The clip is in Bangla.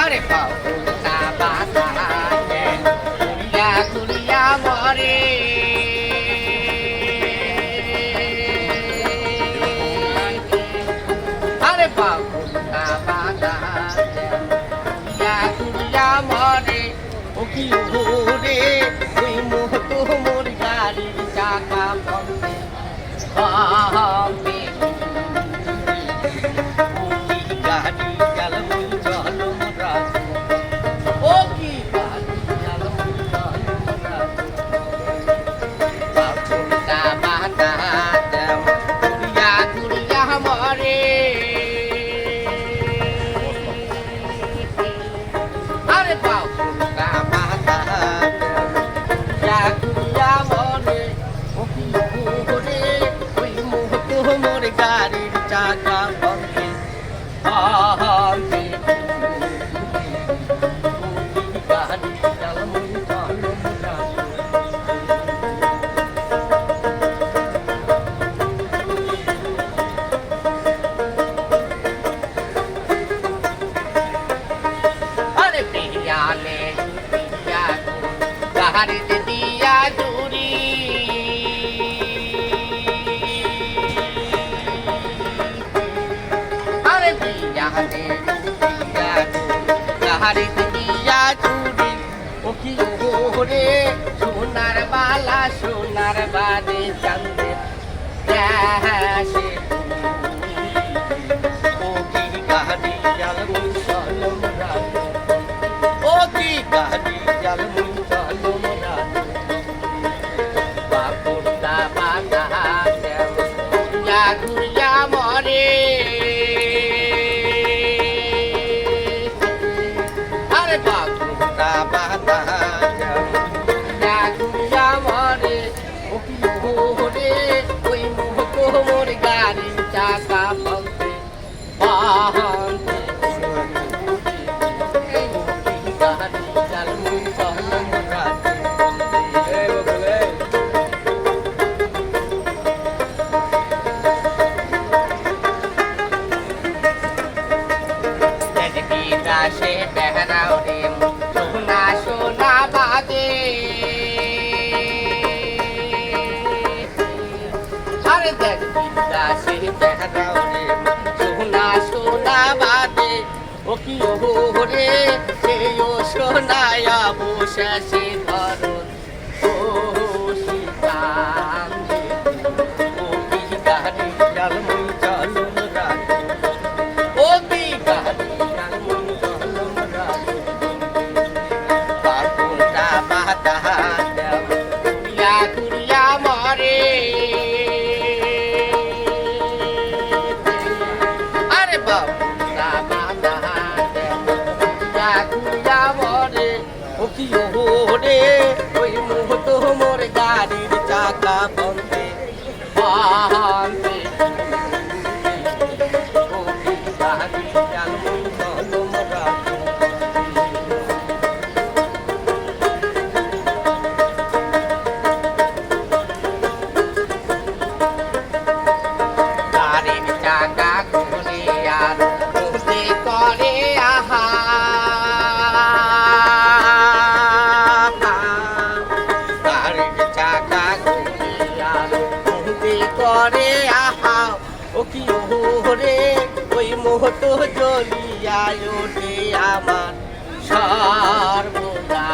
আরে পাউনা বাতাসে ঘুরিয়া ঘুরিয়া মরে আরে পাউনা বাতাসে ঘুরিয়া ঘুরিয়া মরে ও কি ঘুরে ওই মুহূর্ত মোর গাড়ির চাকা বন্ধে হবে গাড়ি চালাবো চলো রাত ও কি গাড়ি চালাবো চলো রাত বাবুটা বাতা ঘুরিয়া ঘুরিয়া মরে আরে বাবুটা বাতা ঘুরিয়া ঘুরিয়া মরে ও কি ঘুরে ওই মুহূর্ত মোর গাড়ির চাকা বন্ধে হারিতে দিয়া জুড়ি আরে বিয়ানে হারিতে দিয়া জুড়ি ও কি ওরে সোনার বালা সোনার বাদে চান্দে দেশে ও কি গাড়ি জালমু চলম রাত ও কি গাড়ি জালমু চলম রাত বাপুরটা বাঁধা ঘুরিয়া ঘুরিয়া মরে আরে বাপুরটা বাঁধা ঘুরিয়া ঘুরিয়া মরে ও কি ওরে ওই মুহূর্ত মোর গাড়ির চাকা বন্ধে বাঁধে গাড়ি চালমু চলম রাত সে বেহরাও রে সোনা সোনা বাজে আরে দেখবিটা সে বেহরাও রে সোনা সোনা বাজে ও কি ও রে সে ও সোনায়া বসে সে ধরন ও সীতাম ও কি গাড়ি চলমু চলম রাত ও কি গাড়ি চলমু চলম রাত বাপুটা বাতা ঘুরিয়া ঘুরিয়া মরে আরে বাপুটা বাতা ঘুরিয়া ঘুরিয়া মরে ও কি ওরে ওই মুহূর্ত মোর গাড়ির চাকা বন্ধে বাঁধে ও কি গাড়ি চালমু চলম রাত গাড়ির চাকা ঘুরে আর ঘুরতে করে আহা গাড়ির চাকা ঘুরে আর ঘুরতে করে আহা ও কি ওরে ওই মুহূর্ত জ্বলিয়া ওঠে আমার সর্বদা